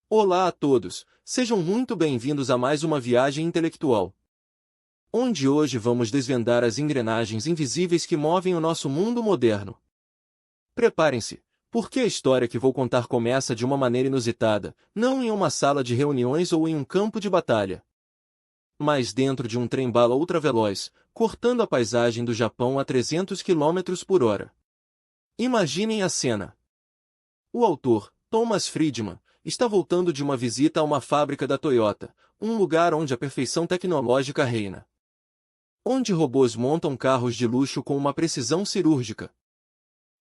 Olá a todos, sejam muito bem-vindos a mais uma viagem intelectual, onde hoje vamos desvendar as engrenagens invisíveis que movem o nosso mundo moderno. Preparem-se, porque a história que vou contar começa de uma maneira inusitada, não em uma sala de reuniões ou em um campo de batalha, mas dentro de um trem-bala ultraveloz, cortando a paisagem do Japão a 300 km por hora. Imaginem a cena. O autor, Thomas Friedman, está voltando de uma visita a uma fábrica da Toyota, um lugar onde a perfeição tecnológica reina. Onde robôs montam carros de luxo com uma precisão cirúrgica.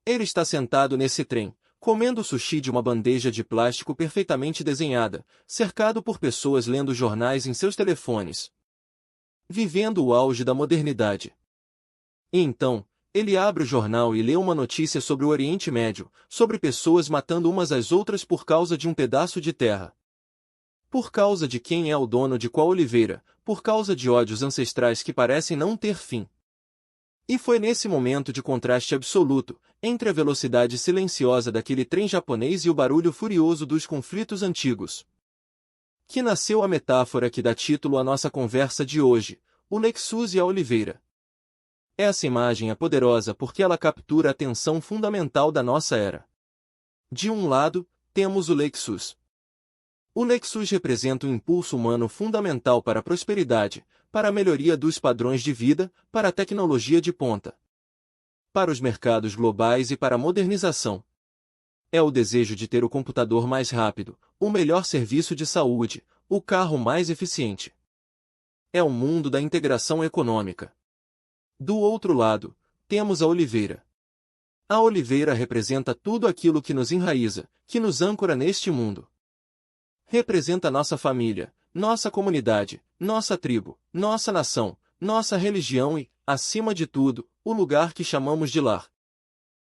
Ele está sentado nesse trem, comendo sushi de uma bandeja de plástico perfeitamente desenhada, cercado por pessoas lendo jornais em seus telefones. Vivendo o auge da modernidade. E então, ele abre o jornal e lê uma notícia sobre o Oriente Médio, sobre pessoas matando umas às outras por causa de um pedaço de terra. Por causa de quem é o dono de qual oliveira, por causa de ódios ancestrais que parecem não ter fim. E foi nesse momento de contraste absoluto, entre a velocidade silenciosa daquele trem japonês e o barulho furioso dos conflitos antigos, que nasceu a metáfora que dá título à nossa conversa de hoje, o Lexus e a oliveira. Essa imagem é poderosa porque ela captura a tensão fundamental da nossa era. De um lado, temos o Lexus. O Lexus representa o impulso humano fundamental para a prosperidade, para a melhoria dos padrões de vida, para a tecnologia de ponta, para os mercados globais e para a modernização. É o desejo de ter o computador mais rápido, o melhor serviço de saúde, o carro mais eficiente. É o mundo da integração econômica. Do outro lado, temos a oliveira. A oliveira representa tudo aquilo que nos enraiza, que nos âncora neste mundo. Representa nossa família, nossa comunidade, nossa tribo, nossa nação, nossa religião e, acima de tudo, o lugar que chamamos de lar.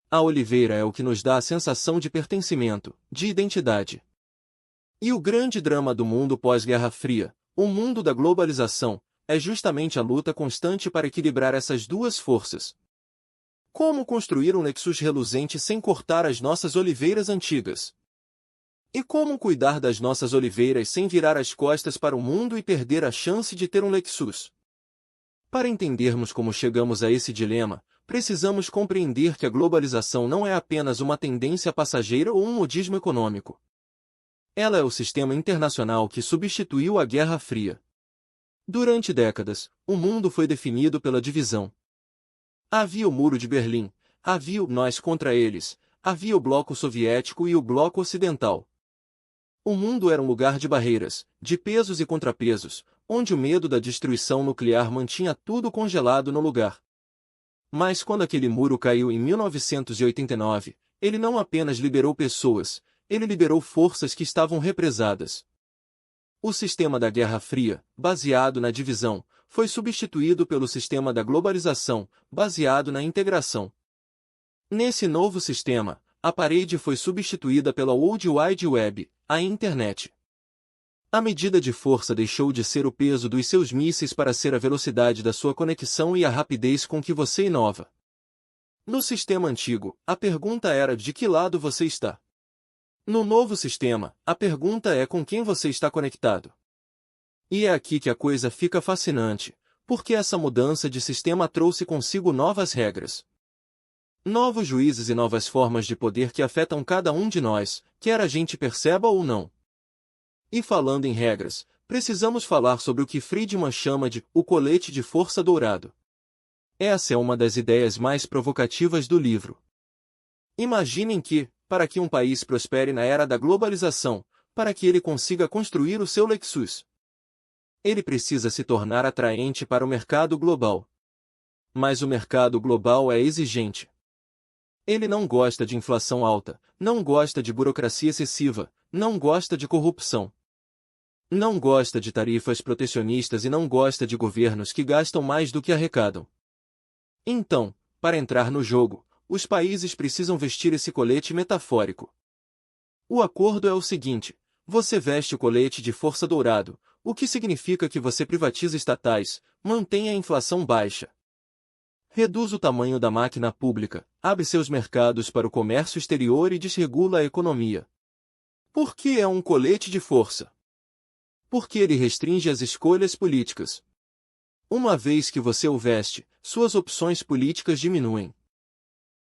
A oliveira é o que nos dá a sensação de pertencimento, de identidade. E o grande drama do mundo pós-Guerra Fria, o mundo da globalização, é justamente a luta constante para equilibrar essas duas forças. Como construir um Lexus reluzente sem cortar as nossas oliveiras antigas? E como cuidar das nossas oliveiras sem virar as costas para o mundo e perder a chance de ter um Lexus? Para entendermos como chegamos a esse dilema, precisamos compreender que a globalização não é apenas uma tendência passageira ou um modismo econômico. Ela é o sistema internacional que substituiu a Guerra Fria. Durante décadas, o mundo foi definido pela divisão. Havia o Muro de Berlim, havia o nós contra eles, havia o bloco soviético e o bloco ocidental. O mundo era um lugar de barreiras, de pesos e contrapesos, onde o medo da destruição nuclear mantinha tudo congelado no lugar. Mas quando aquele muro caiu em 1989, ele não apenas liberou pessoas, ele liberou forças que estavam represadas. O sistema da Guerra Fria, baseado na divisão, foi substituído pelo sistema da globalização, baseado na integração. Nesse novo sistema, a parede foi substituída pela World Wide Web, a Internet. A medida de força deixou de ser o peso dos seus mísseis para ser a velocidade da sua conexão e a rapidez com que você inova. No sistema antigo, a pergunta era de que lado você está. No novo sistema, a pergunta é com quem você está conectado. E é aqui que a coisa fica fascinante, porque essa mudança de sistema trouxe consigo novas regras. Novos juízes e novas formas de poder que afetam cada um de nós, quer a gente perceba ou não. E falando em regras, precisamos falar sobre o que Friedman chama de o colete de força dourado. Essa é uma das ideias mais provocativas do livro. Imaginem que, para que um país prospere na era da globalização, para que ele consiga construir o seu Lexus, ele precisa se tornar atraente para o mercado global. Mas o mercado global é exigente. Ele não gosta de inflação alta, não gosta de burocracia excessiva, não gosta de corrupção. Não gosta de tarifas protecionistas e não gosta de governos que gastam mais do que arrecadam. Então, para entrar no jogo, os países precisam vestir esse colete metafórico. O acordo é o seguinte: você veste o colete de força dourado, o que significa que você privatiza estatais, mantém a inflação baixa, reduz o tamanho da máquina pública, abre seus mercados para o comércio exterior e desregula a economia. Por que é um colete de força? Porque ele restringe as escolhas políticas. Uma vez que você o veste, suas opções políticas diminuem.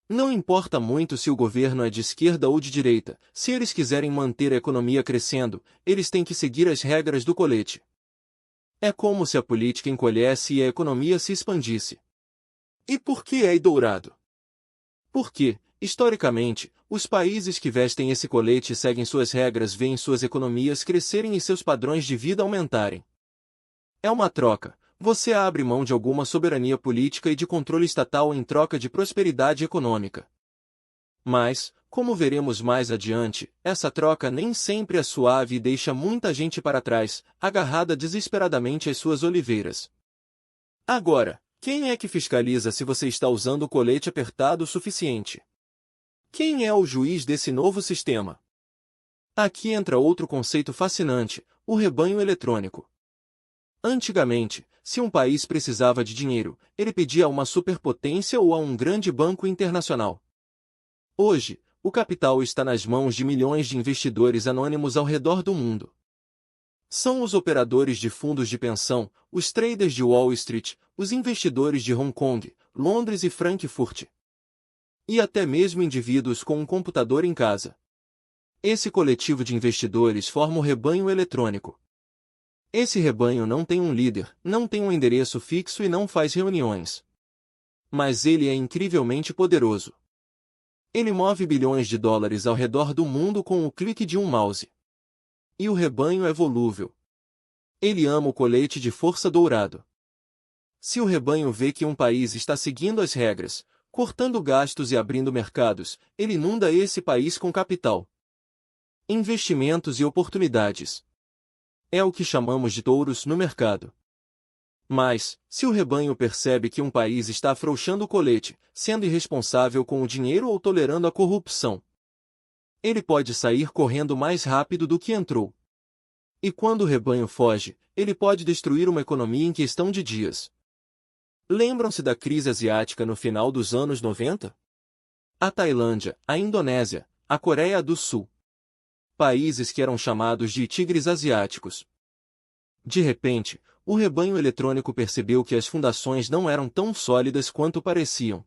Não importa muito se o governo é de esquerda ou de direita, se eles quiserem manter a economia crescendo, eles têm que seguir as regras do colete. É como se a política encolhesse e a economia se expandisse. E por que é dourado? Porque, historicamente, os países que vestem esse colete e seguem suas regras veem suas economias crescerem e seus padrões de vida aumentarem. É uma troca. Você abre mão de alguma soberania política e de controle estatal em troca de prosperidade econômica. Mas, como veremos mais adiante, essa troca nem sempre é suave e deixa muita gente para trás, agarrada desesperadamente às suas oliveiras. Agora, quem é que fiscaliza se você está usando o colete apertado o suficiente? Quem é o juiz desse novo sistema? Aqui entra outro conceito fascinante, o rebanho eletrônico. Antigamente, se um país precisava de dinheiro, ele pedia a uma superpotência ou a um grande banco internacional. Hoje, o capital está nas mãos de milhões de investidores anônimos ao redor do mundo. São os operadores de fundos de pensão, os traders de Wall Street, os investidores de Hong Kong, Londres e Frankfurt. E até mesmo indivíduos com um computador em casa. Esse coletivo de investidores forma o rebanho eletrônico. Esse rebanho não tem um líder, não tem um endereço fixo e não faz reuniões. Mas ele é incrivelmente poderoso. Ele move bilhões de dólares ao redor do mundo com o clique de um mouse. E o rebanho é volúvel. Ele ama o colete de força dourado. Se o rebanho vê que um país está seguindo as regras, cortando gastos e abrindo mercados, ele inunda esse país com capital, investimentos e oportunidades. É o que chamamos de touros no mercado. Mas, se o rebanho percebe que um país está afrouxando o colete, sendo irresponsável com o dinheiro ou tolerando a corrupção, ele pode sair correndo mais rápido do que entrou. E quando o rebanho foge, ele pode destruir uma economia em questão de dias. Lembram-se da crise asiática no final dos anos 90? A Tailândia, a Indonésia, a Coreia do Sul. Países que eram chamados de tigres asiáticos. De repente, o rebanho eletrônico percebeu que as fundações não eram tão sólidas quanto pareciam.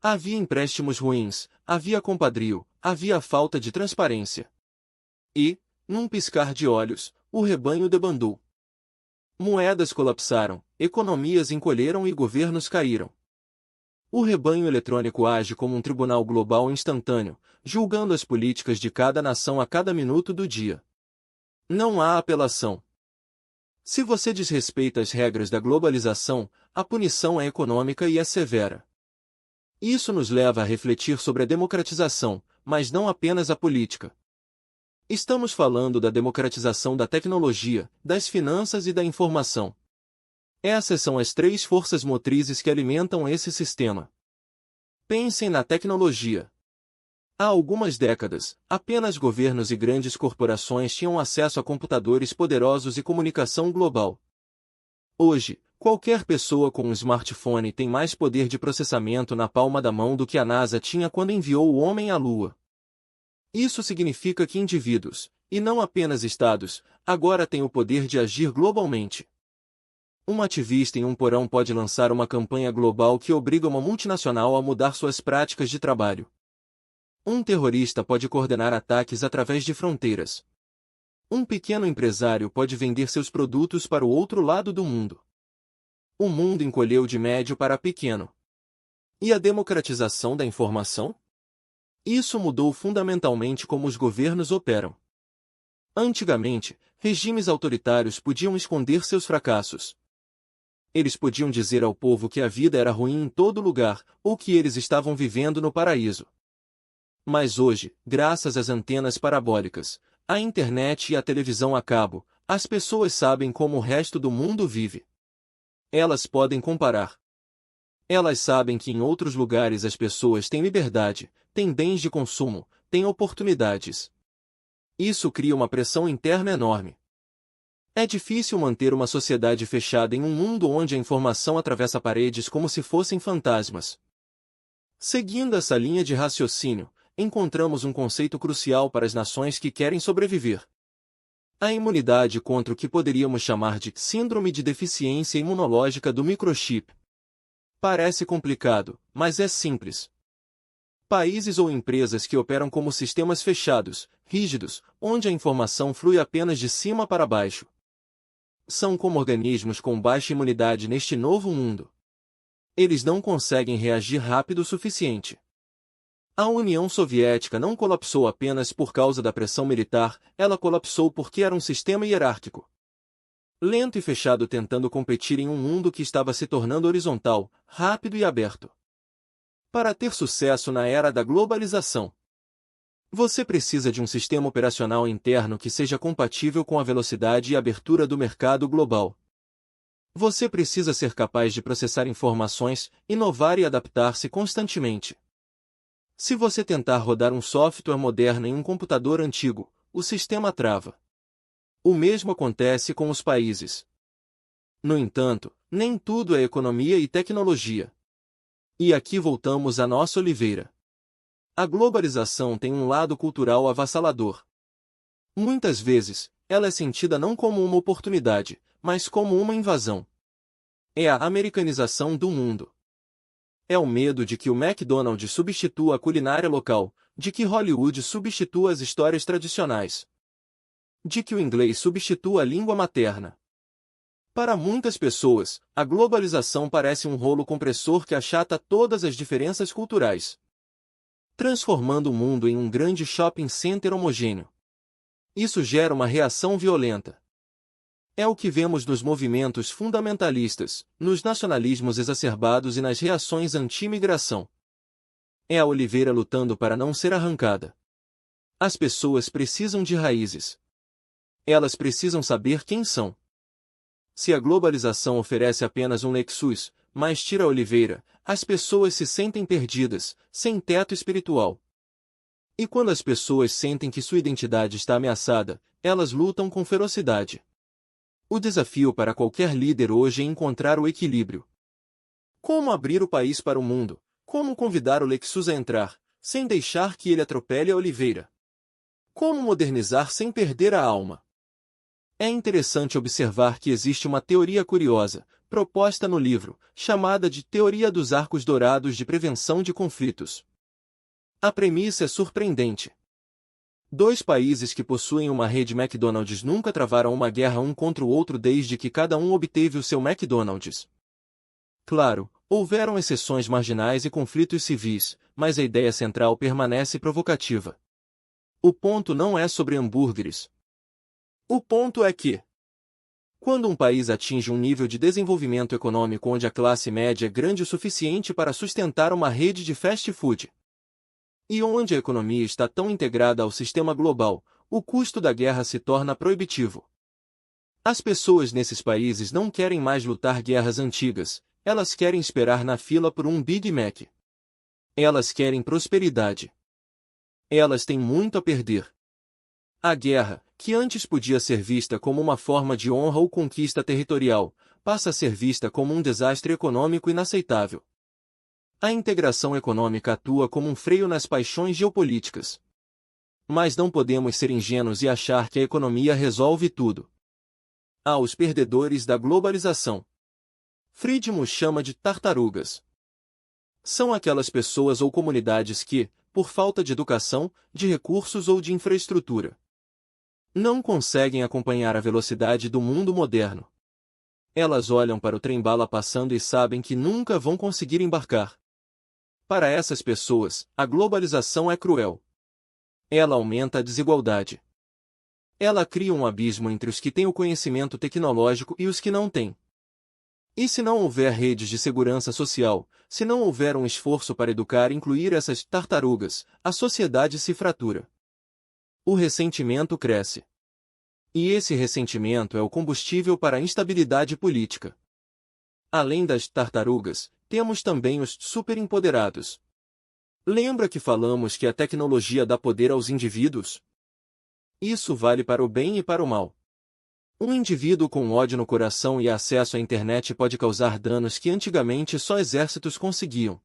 Havia empréstimos ruins, havia compadrio, havia falta de transparência. E, num piscar de olhos, o rebanho debandou. Moedas colapsaram, economias encolheram e governos caíram. O rebanho eletrônico age como um tribunal global instantâneo, julgando as políticas de cada nação a cada minuto do dia. Não há apelação. Se você desrespeita as regras da globalização, a punição é econômica e é severa. Isso nos leva a refletir sobre a democratização, mas não apenas a política. Estamos falando da democratização da tecnologia, das finanças e da informação. Essas são as três forças motrizes que alimentam esse sistema. Pensem na tecnologia. Há algumas décadas, apenas governos e grandes corporações tinham acesso a computadores poderosos e comunicação global. Hoje, qualquer pessoa com um smartphone tem mais poder de processamento na palma da mão do que a NASA tinha quando enviou o homem à Lua. Isso significa que indivíduos, e não apenas estados, agora têm o poder de agir globalmente. Um ativista em um porão pode lançar uma campanha global que obriga uma multinacional a mudar suas práticas de trabalho. Um terrorista pode coordenar ataques através de fronteiras. Um pequeno empresário pode vender seus produtos para o outro lado do mundo. O mundo encolheu de médio para pequeno. E a democratização da informação? Isso mudou fundamentalmente como os governos operam. Antigamente, regimes autoritários podiam esconder seus fracassos. Eles podiam dizer ao povo que a vida era ruim em todo lugar, ou que eles estavam vivendo no paraíso. Mas hoje, graças às antenas parabólicas, à internet e à televisão a cabo, as pessoas sabem como o resto do mundo vive. Elas podem comparar. Elas sabem que em outros lugares as pessoas têm liberdade, têm bens de consumo, têm oportunidades. Isso cria uma pressão interna enorme. É difícil manter uma sociedade fechada em um mundo onde a informação atravessa paredes como se fossem fantasmas. Seguindo essa linha de raciocínio, encontramos um conceito crucial para as nações que querem sobreviver. A imunidade contra o que poderíamos chamar de síndrome de deficiência imunológica do microchip. Parece complicado, mas é simples. Países ou empresas que operam como sistemas fechados, rígidos, onde a informação flui apenas de cima para baixo. São como organismos com baixa imunidade neste novo mundo. Eles não conseguem reagir rápido o suficiente. A União Soviética não colapsou apenas por causa da pressão militar, ela colapsou porque era um sistema hierárquico. Lento e fechado tentando competir em um mundo que estava se tornando horizontal, rápido e aberto. Para ter sucesso na era da globalização, você precisa de um sistema operacional interno que seja compatível com a velocidade e abertura do mercado global. Você precisa ser capaz de processar informações, inovar e adaptar-se constantemente. Se você tentar rodar um software moderno em um computador antigo, o sistema trava. O mesmo acontece com os países. No entanto, nem tudo é economia e tecnologia. E aqui voltamos à nossa oliveira. A globalização tem um lado cultural avassalador. Muitas vezes, ela é sentida não como uma oportunidade, mas como uma invasão. É a americanização do mundo. É o medo de que o McDonald's substitua a culinária local, de que Hollywood substitua as histórias tradicionais, de que o inglês substitua a língua materna. Para muitas pessoas, a globalização parece um rolo compressor que achata todas as diferenças culturais, transformando o mundo em um grande shopping center homogêneo. Isso gera uma reação violenta. É o que vemos nos movimentos fundamentalistas, nos nacionalismos exacerbados e nas reações anti-imigração. É a oliveira lutando para não ser arrancada. As pessoas precisam de raízes. Elas precisam saber quem são. Se a globalização oferece apenas um Lexus, mas tira a oliveira, as pessoas se sentem perdidas, sem teto espiritual. E quando as pessoas sentem que sua identidade está ameaçada, elas lutam com ferocidade. O desafio para qualquer líder hoje é encontrar o equilíbrio. Como abrir o país para o mundo? Como convidar o Lexus a entrar, sem deixar que ele atropele a oliveira? Como modernizar sem perder a alma? É interessante observar que existe uma teoria curiosa, proposta no livro, chamada de Teoria dos Arcos Dourados de Prevenção de Conflitos. A premissa é surpreendente. Dois países que possuem uma rede McDonald's nunca travaram uma guerra um contra o outro desde que cada um obteve o seu McDonald's. Claro, houveram exceções marginais e conflitos civis, mas a ideia central permanece provocativa. O ponto não é sobre hambúrgueres. O ponto é que, quando um país atinge um nível de desenvolvimento econômico onde a classe média é grande o suficiente para sustentar uma rede de fast food, e onde a economia está tão integrada ao sistema global, o custo da guerra se torna proibitivo. As pessoas nesses países não querem mais lutar guerras antigas, elas querem esperar na fila por um Big Mac. Elas querem prosperidade. Elas têm muito a perder. A guerra, que antes podia ser vista como uma forma de honra ou conquista territorial, passa a ser vista como um desastre econômico inaceitável. A integração econômica atua como um freio nas paixões geopolíticas. Mas não podemos ser ingênuos e achar que a economia resolve tudo. Há os perdedores da globalização. Friedman os chama de tartarugas. São aquelas pessoas ou comunidades que, por falta de educação, de recursos ou de infraestrutura, não conseguem acompanhar a velocidade do mundo moderno. Elas olham para o trem-bala passando e sabem que nunca vão conseguir embarcar. Para essas pessoas, a globalização é cruel. Ela aumenta a desigualdade. Ela cria um abismo entre os que têm o conhecimento tecnológico e os que não têm. E se não houver redes de segurança social, se não houver um esforço para educar e incluir essas tartarugas, a sociedade se fratura. O ressentimento cresce. E esse ressentimento é o combustível para a instabilidade política. Além das tartarugas, temos também os superempoderados. Lembra que falamos que a tecnologia dá poder aos indivíduos? Isso vale para o bem e para o mal. Um indivíduo com ódio no coração e acesso à internet pode causar danos que antigamente só exércitos conseguiam.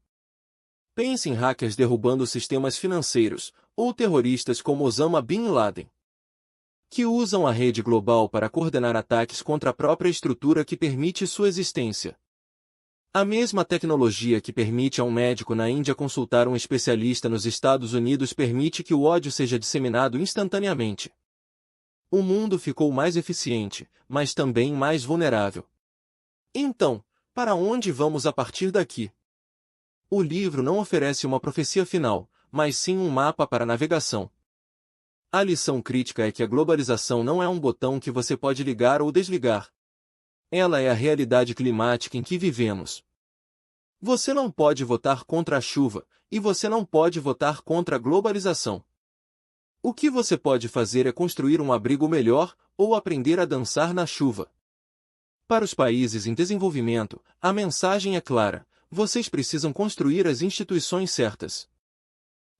Pense em hackers derrubando sistemas financeiros, ou terroristas como Osama Bin Laden, que usam a rede global para coordenar ataques contra a própria estrutura que permite sua existência. A mesma tecnologia que permite a um médico na Índia consultar um especialista nos Estados Unidos permite que o ódio seja disseminado instantaneamente. O mundo ficou mais eficiente, mas também mais vulnerável. Então, para onde vamos a partir daqui? O livro não oferece uma profecia final, mas sim um mapa para navegação. A lição crítica é que a globalização não é um botão que você pode ligar ou desligar. Ela é a realidade climática em que vivemos. Você não pode votar contra a chuva, e você não pode votar contra a globalização. O que você pode fazer é construir um abrigo melhor, ou aprender a dançar na chuva. Para os países em desenvolvimento, a mensagem é clara: vocês precisam construir as instituições certas.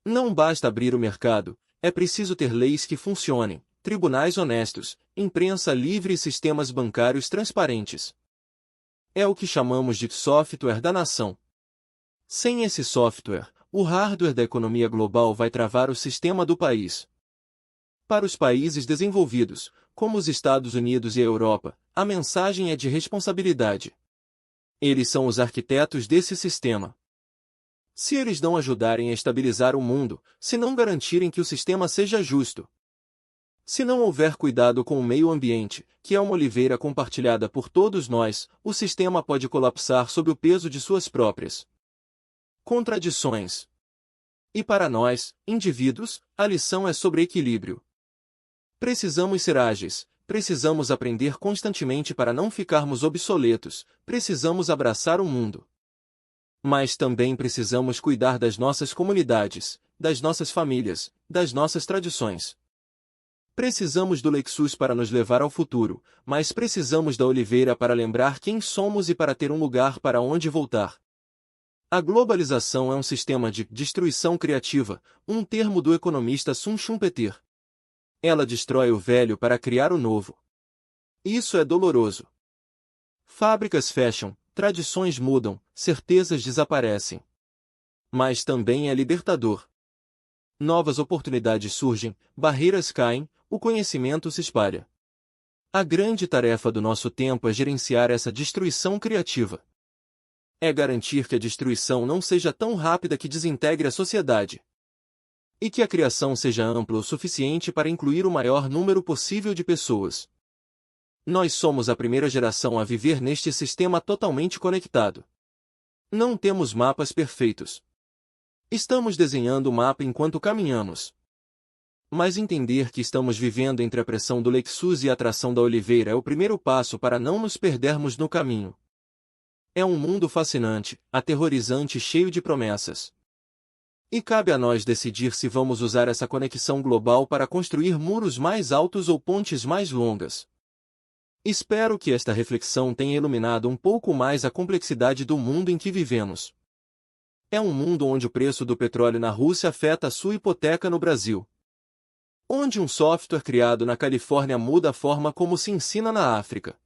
Não basta abrir o mercado, é preciso ter leis que funcionem, tribunais honestos, imprensa livre e sistemas bancários transparentes. É o que chamamos de software da nação. Sem esse software, o hardware da economia global vai travar o sistema do país. Para os países desenvolvidos, como os Estados Unidos e a Europa, a mensagem é de responsabilidade. Eles são os arquitetos desse sistema. Se eles não ajudarem a estabilizar o mundo, se não garantirem que o sistema seja justo, se não houver cuidado com o meio ambiente, que é uma oliveira compartilhada por todos nós, o sistema pode colapsar sob o peso de suas próprias contradições. E para nós, indivíduos, a lição é sobre equilíbrio. Precisamos ser ágeis, precisamos aprender constantemente para não ficarmos obsoletos, precisamos abraçar o mundo. Mas também precisamos cuidar das nossas comunidades, das nossas famílias, das nossas tradições. Precisamos do Lexus para nos levar ao futuro, mas precisamos da oliveira para lembrar quem somos e para ter um lugar para onde voltar. A globalização é um sistema de destruição criativa, um termo do economista Sun Schumpeter. Ela destrói o velho para criar o novo. Isso é doloroso. Fábricas fecham, tradições mudam, certezas desaparecem. Mas também é libertador. Novas oportunidades surgem, barreiras caem, o conhecimento se espalha. A grande tarefa do nosso tempo é gerenciar essa destruição criativa. É garantir que a destruição não seja tão rápida que desintegre a sociedade. E que a criação seja ampla o suficiente para incluir o maior número possível de pessoas. Nós somos a primeira geração a viver neste sistema totalmente conectado. Não temos mapas perfeitos. Estamos desenhando o mapa enquanto caminhamos. Mas entender que estamos vivendo entre a pressão do Lexus e a atração da oliveira é o primeiro passo para não nos perdermos no caminho. É um mundo fascinante, aterrorizante e cheio de promessas. E cabe a nós decidir se vamos usar essa conexão global para construir muros mais altos ou pontes mais longas. Espero que esta reflexão tenha iluminado um pouco mais a complexidade do mundo em que vivemos. É um mundo onde o preço do petróleo na Rússia afeta a sua hipoteca no Brasil. Onde um software criado na Califórnia muda a forma como se ensina na África.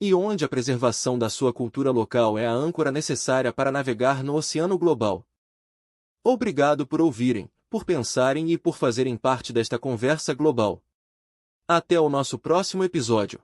E onde a preservação da sua cultura local é a âncora necessária para navegar no oceano global. Obrigado por ouvirem, por pensarem e por fazerem parte desta conversa global. Até o nosso próximo episódio.